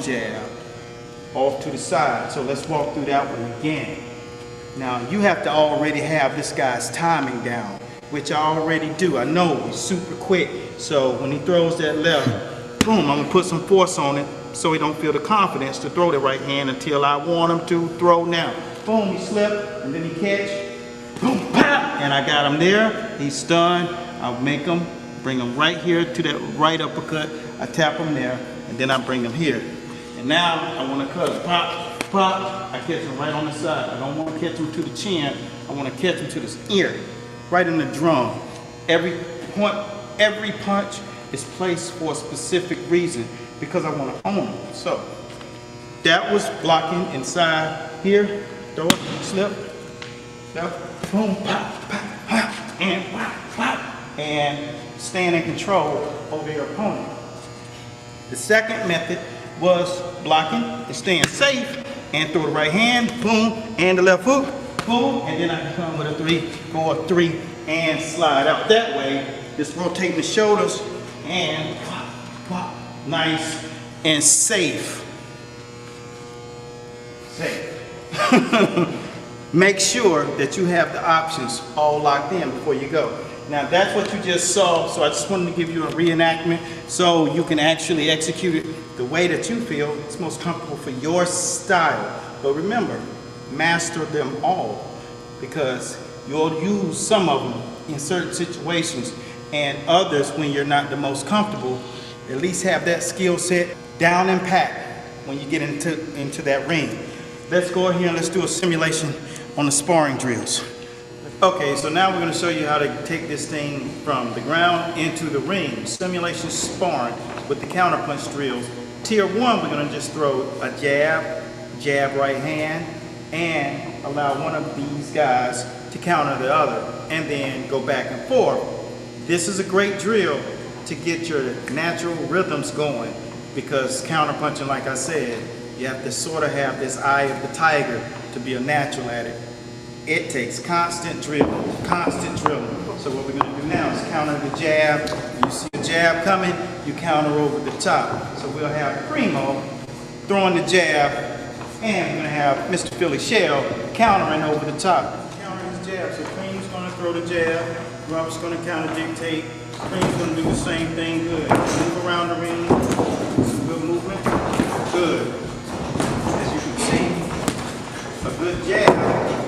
jab off to the side. So let's walk through that one again. Now you have to already have this guy's timing down, which I already do. I know he's super quick. So when he throws that left, boom, I'm gonna put some force on it so he don't feel the confidence to throw the right hand until I want him to throw now. Boom, he slipped, and then he catch, boom, pop, and I got him there. He's stunned. I'll make him, bring him right here to that right uppercut. I tap him there, and then I bring him here. And now I want to cut him, pop, pop. I catch him right on the side. I don't want to catch him to the chin. I want to catch him to the ear, right in the drum. Every punch is placed for a specific reason because I want to own him. So that was blocking inside here. Throw it, slip, boom, pop, pop, pop, and pop, pop, and stand in control over your opponent. The second method was blocking and staying safe, and throw the right hand, boom, and the left hook, boom, and then I can come with a 3, 4, 3, and slide out that way. Just rotating the shoulders and pop, pop, nice and safe. Safe. Make sure that you have the options all locked in before you go. Now that's what you just saw, so I just wanted to give you a reenactment so you can actually execute it the way that you feel it's most comfortable for your style. But remember, master them all, because you'll use some of them in certain situations and others when you're not the most comfortable. At least have that skill set down and packed when you get into that ring. Let's go ahead and let's do a simulation on the sparring drills. Okay, so now we're going to show you how to take this thing from the ground into the ring. Simulation sparring with the counterpunch drills. Tier 1, we're going to just throw a jab, jab right hand, and allow one of these guys to counter the other, and then go back and forth. This is a great drill to get your natural rhythms going, because counterpunching, like I said, you have to sort of have this eye of the tiger to be a natural at it. It takes constant drilling, constant drilling. So what we're going to do now is counter the jab. When you see the jab coming, you counter over the top. So we'll have Primo throwing the jab, and we're going to have Mr. Philly Shell countering over the top. Countering his jab. So Primo's going to throw the jab. Robert's going to counter dictate. Primo's going to do the same thing. Good. Move around the ring. Some good movement. Good. As you can see, a good jab.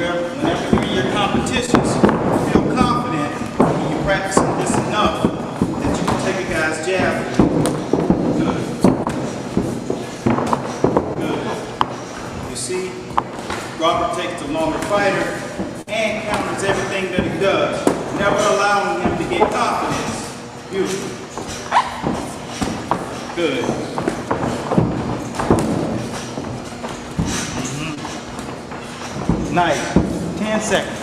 Whenever you're in your competitions, feel confident when you're practicing this enough that you can take a guy's jab. Good. Good. You see, Robert takes the longer fighter and counters everything that he does, never allowing him to get confidence. Beautiful. Good. Nice. 10 seconds.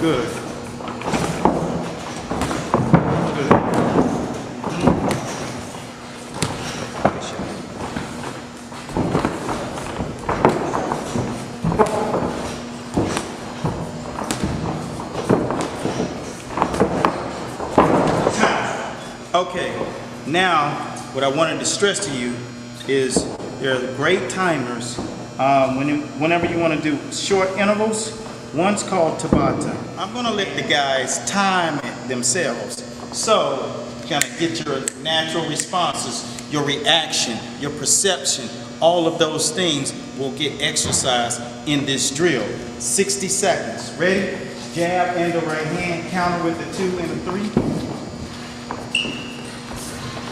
Good. Good. Okay, now what I wanted to stress to you is there are great timers whenever you want to do short intervals. One's called Tabata. I'm going to let the guys time it themselves. So kind of get your natural responses, your reaction, your perception, all of those things will get exercised in this drill. 60 seconds. Ready? Jab and the right hand, counter with the 2 and the 3.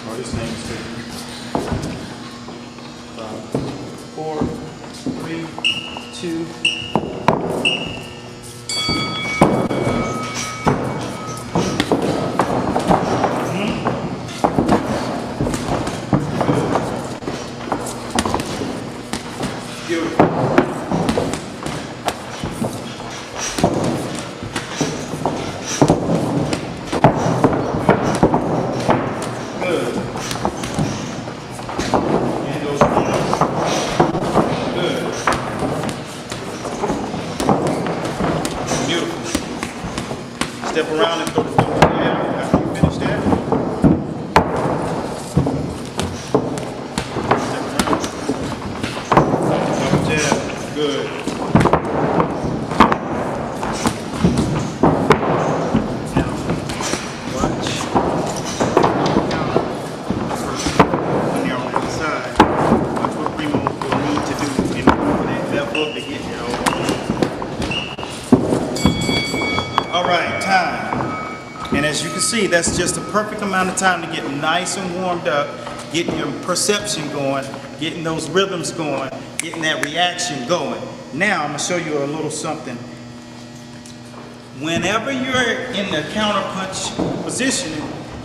Oh, this name's good. 4, 3, 2. Beautiful. as you can see, that's just the perfect amount of time to get nice and warmed up, getting your perception going, getting those rhythms going, getting that reaction going. Now, I'm going to show you a little something. Whenever you're in the counterpunch position,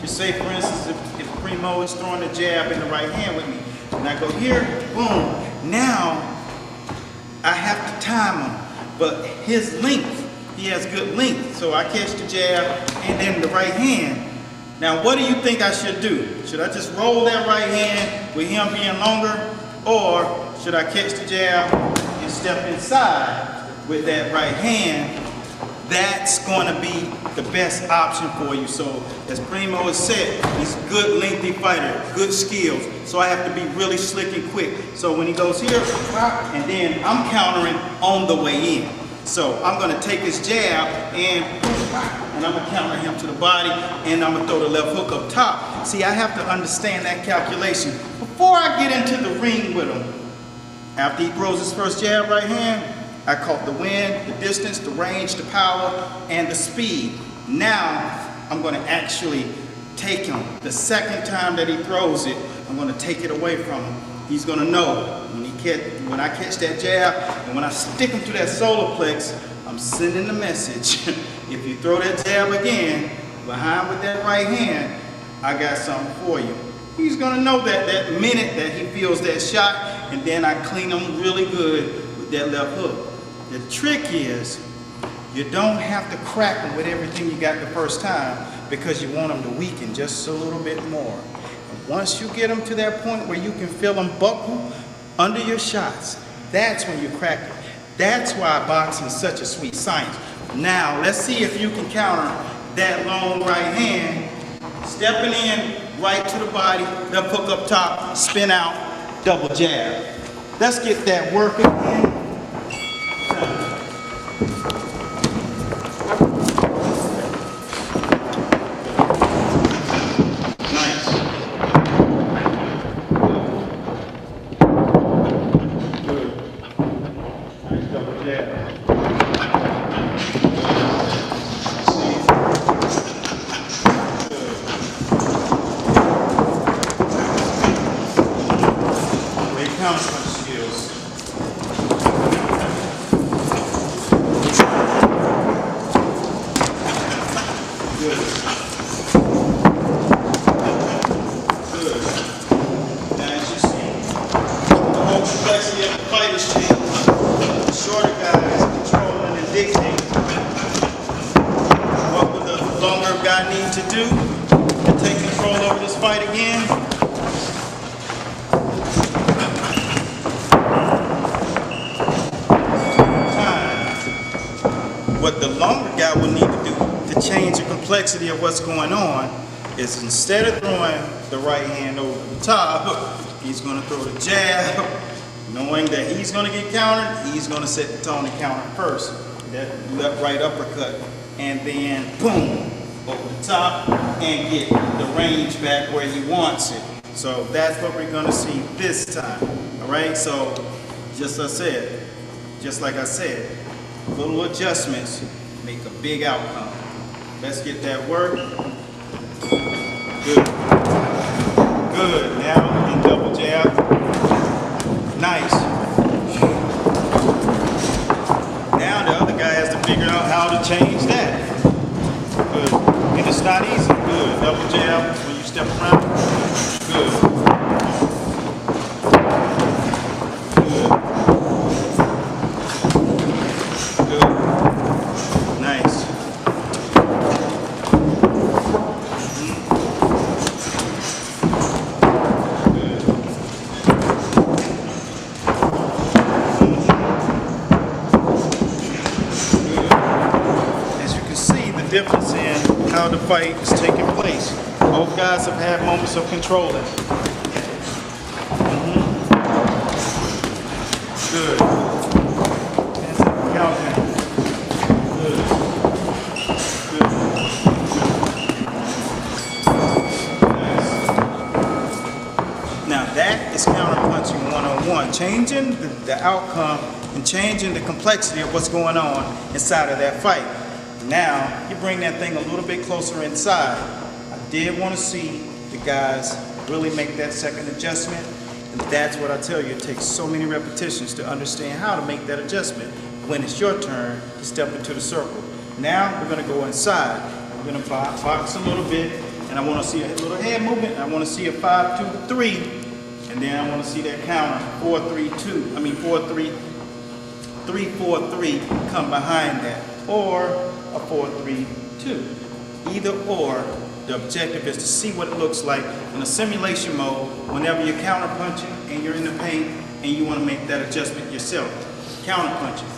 just say, for instance, if Primo is throwing a jab in the right hand with me, and I go here, boom. Now, I have to time him, but his length, he has good length, so I catch the jab and then the right hand. Now, what do you think I should do? Should I just roll that right hand with him being longer, or should I catch the jab and step inside with that right hand? That's going to be the best option for you. So, as Primo has said, he's a good lengthy fighter, good skills. So I have to be really slick and quick. So when he goes here, and then I'm countering on the way in. So I'm going to take his jab and I'm going to counter him to the body, and I'm going to throw the left hook up top. See, I have to understand that calculation before I get into the ring with him. After he throws his first jab right hand, I caught the wind, the distance, the range, the power, and the speed. Now, I'm going to actually take him. The second time that he throws it, I'm going to take it away from him. He's going to know when I catch that jab, and when I stick him to that solar plex, I'm sending the message. If you throw that jab again, behind with that right hand, I got something for you. He's going to know that minute that he feels that shot, and then I clean him really good with that left hook. The trick is, you don't have to crack them with everything you got the first time, because you want them to weaken just a little bit more. And once you get them to that point where you can feel them buckle under your shots, that's when you crack it. That's why boxing is such a sweet science. Now, let's see if you can counter that long right hand, stepping in right to the body, left hook up top, spin out, double jab. Let's get that work again. Counterpunch skills. Good. Good. Now, as you see, the whole complexity of the fight has changed. The shorter guy is controlling and dictating. What would the longer guy need to do to take control over this fight again? What the longer guy will need to do to change the complexity of what's going on is, instead of throwing the right hand over the top, he's going to throw the jab, knowing that he's going to get countered. He's going to set the tone and counter first. That left right uppercut, and then boom, over the top, and get the range back where he wants it. So that's what we're going to see this time. All right. So just like I said. Little adjustments make a big outcome. Let's get that work. Good. Good. Now we can double jab. Nice. Now the other guy has to figure out how to change that. Good. And it's not easy. Good. Double jab when you step around. Good. Difference in how the fight is taking place. Both guys have had moments of controlling. Good. That's it. Count in. Good. Good. Nice. Now that is counterpunching one-on-one, changing the outcome and changing the complexity of what's going on inside of that fight. Now, you bring that thing a little bit closer inside. I did want to see the guys really make that second adjustment. And that's what I tell you, it takes so many repetitions to understand how to make that adjustment when it's your turn to step into the circle. Now, we're going to go inside. We're going to box a little bit, and I want to see a little head movement. I want to see a 5, 2, 3, and then I want to see that counter 4, 3, 2. I mean 4, 3, 3, 4, 3 come behind that, or a 4, 3, 2. Either or, the objective is to see what it looks like in a simulation mode whenever you're counter punching and you're in the paint and you want to make that adjustment yourself. Counter punching,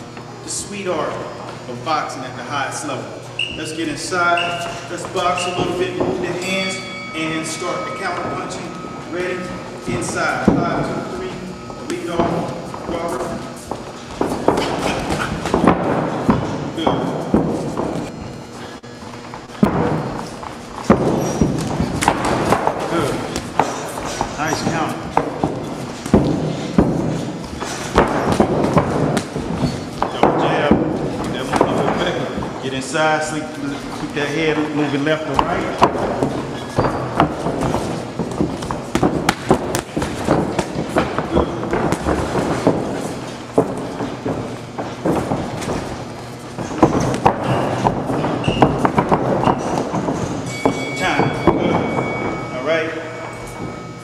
the sweet art of boxing at the highest level. Let's get inside, let's box a little bit, move the hands, and start the counter punching. Ready? Inside, 5, 2, 3, lead off, Robert. Nice counter. Double jab. Get that one a little bit better. Get inside, keep that head moving left or right.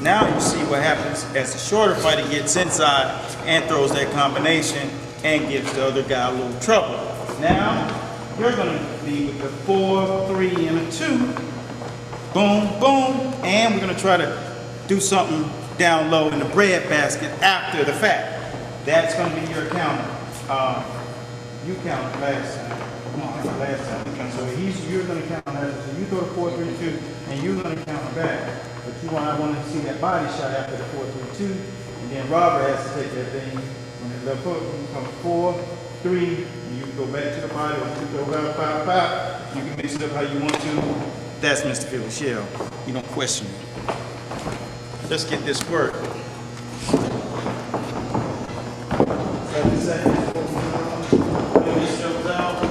Now you see what happens as the shorter fighter gets inside and throws that combination and gives the other guy a little trouble. Now you're going to lead with the 4, 3, and a 2. Boom, boom. And we're going to try to do something down low in the bread basket after the fact. That's going to be your counter. You counted last time. Come on, last time. So you're going to count last time. So you throw the 4, 3, 2, and you're going to count back. But I want to see that body shot after the 4, 3, 2, and then Robert has to take that thing when it left hook. You come 4, 3, and you can go back to the body, or you go around 5, 5. You can mix it up how you want to. That's Mr. Phil. You don't question it. Let's get this work. 7 seconds. Pull yourself out.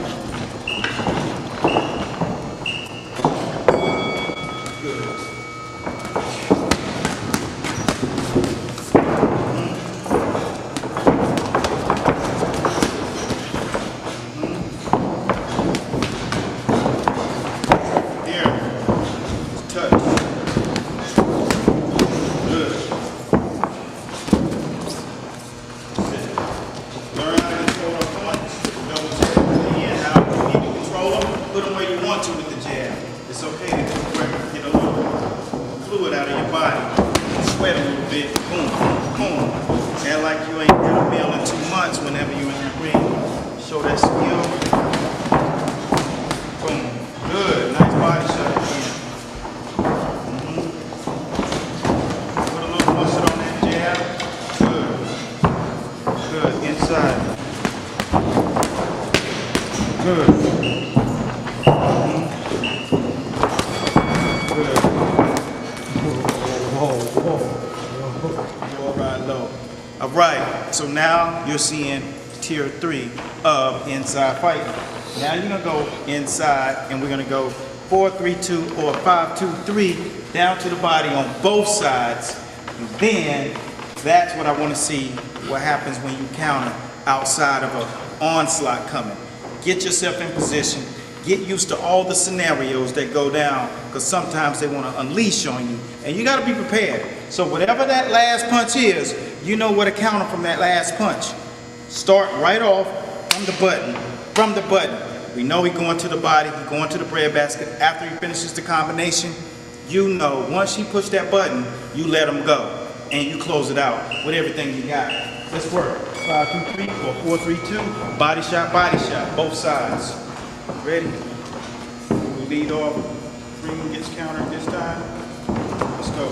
It's okay to get a little fluid out of your body. Sweat a little bit. Boom, boom. And like you ain't had a meal in 2 months whenever you're in that ring. Show that skill. Boom. Good. Nice body shot again. Put a little muscle on that jab. Good. Good. Inside. Good. All right, so now you're seeing tier 3 of inside fighting. Now you're gonna go inside and we're gonna go 4, 3, 2 or 5, 2, 3 down to the body on both sides. And then that's what I wanna see what happens when you counter outside of an onslaught coming. Get yourself in position, get used to all the scenarios that go down because sometimes they wanna unleash on you and you gotta be prepared. So whatever that last punch is, you know what to counter from that last punch. Start right off from the button. From the button. We know he's going to the body, he's going to the bread basket. After he finishes the combination, you know once he pushed that button, you let him go. And you close it out with everything you got. Let's work. 5, 2, 3 or 4, 3, 2. Body shot, both sides. Ready? We lead off. Freeman gets countered this time. Let's go.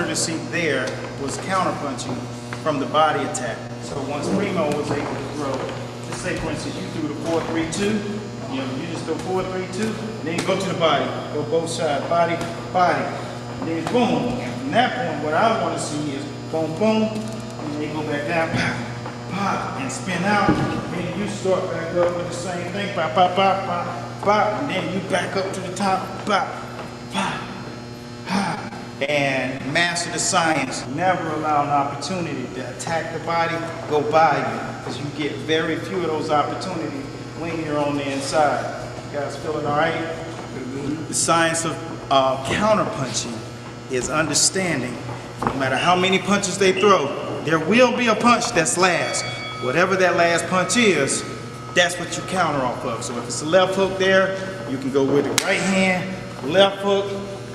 courtesy there was counterpunching from the body attack. So once Primo was able to throw, let's say for instance you threw the 4-3-2, you just go 4-3-2, and then you go to the body, go both sides, body, body, and then boom. From that point, what I want to see is boom, boom, and then you go back down, pop, pop, and spin out, and then you start back up with the same thing, pop, pop, pop, pop, pop, and then you back up to the top, pop, pop, pop, and master the science. Never allow an opportunity to attack the body go by you, because you get very few of those opportunities when you're on the inside. You guys feeling all right? The science of counterpunching is understanding no matter how many punches they throw, there will be a punch that's last. Whatever that last punch is, that's what you counter off of. So if it's a left hook there, you can go with the right hand, left hook,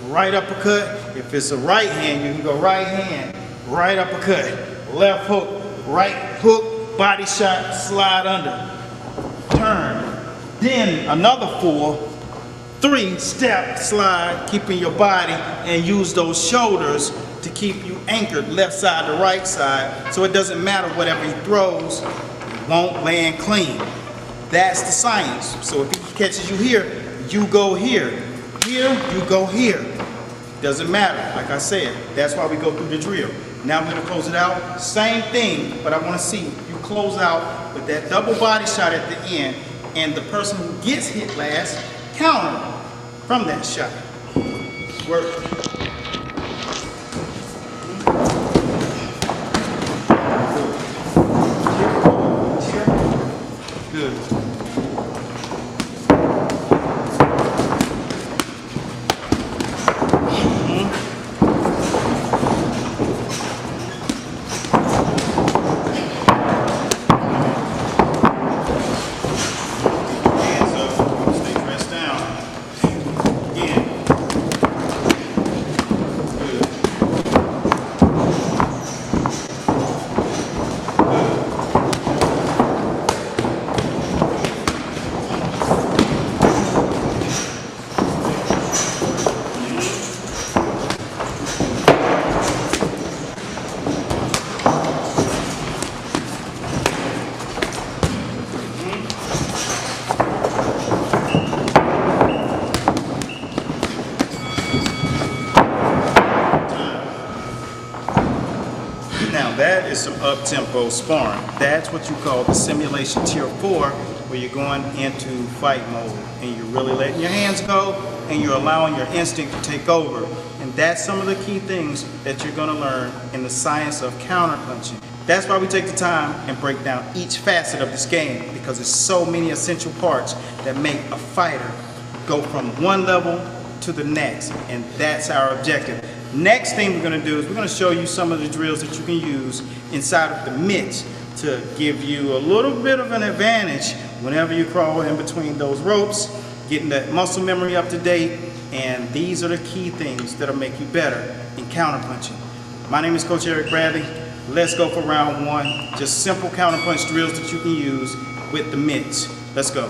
right uppercut. If it's a right hand, you can go right hand, right uppercut, left hook, right hook, body shot, slide under, turn. Then another 4-3 step slide, keeping your body, and use those shoulders to keep you anchored left side to right side, so it doesn't matter whatever he throws, it won't land clean. That's the science. So if he catches you here, you go here. Here, you go here. Doesn't matter, like I said, that's why we go through the drill. Now we're gonna close it out, same thing, but I wanna see you close out with that double body shot at the end, and the person who gets hit last, counter from that shot. Work. Good. Now that is some up-tempo sparring. That's what you call the simulation tier 4, where you're going into fight mode and you're really letting your hands go and you're allowing your instinct to take over. And that's some of the key things that you're going to learn in the science of counterpunching. That's why we take the time and break down each facet of this game, because there's so many essential parts that make a fighter go from one level to the next, and that's our objective. Next thing we're going to do is we're going to show you some of the drills that you can use inside of the mitts to give you a little bit of an advantage whenever you crawl in between those ropes, getting that muscle memory up to date, and these are the key things that'll make you better in counterpunching. My name is Coach 𝗀𝗏𝗏𝗏. Let's go for round 1. Just simple counterpunch drills that you can use with the mitts. Let's go.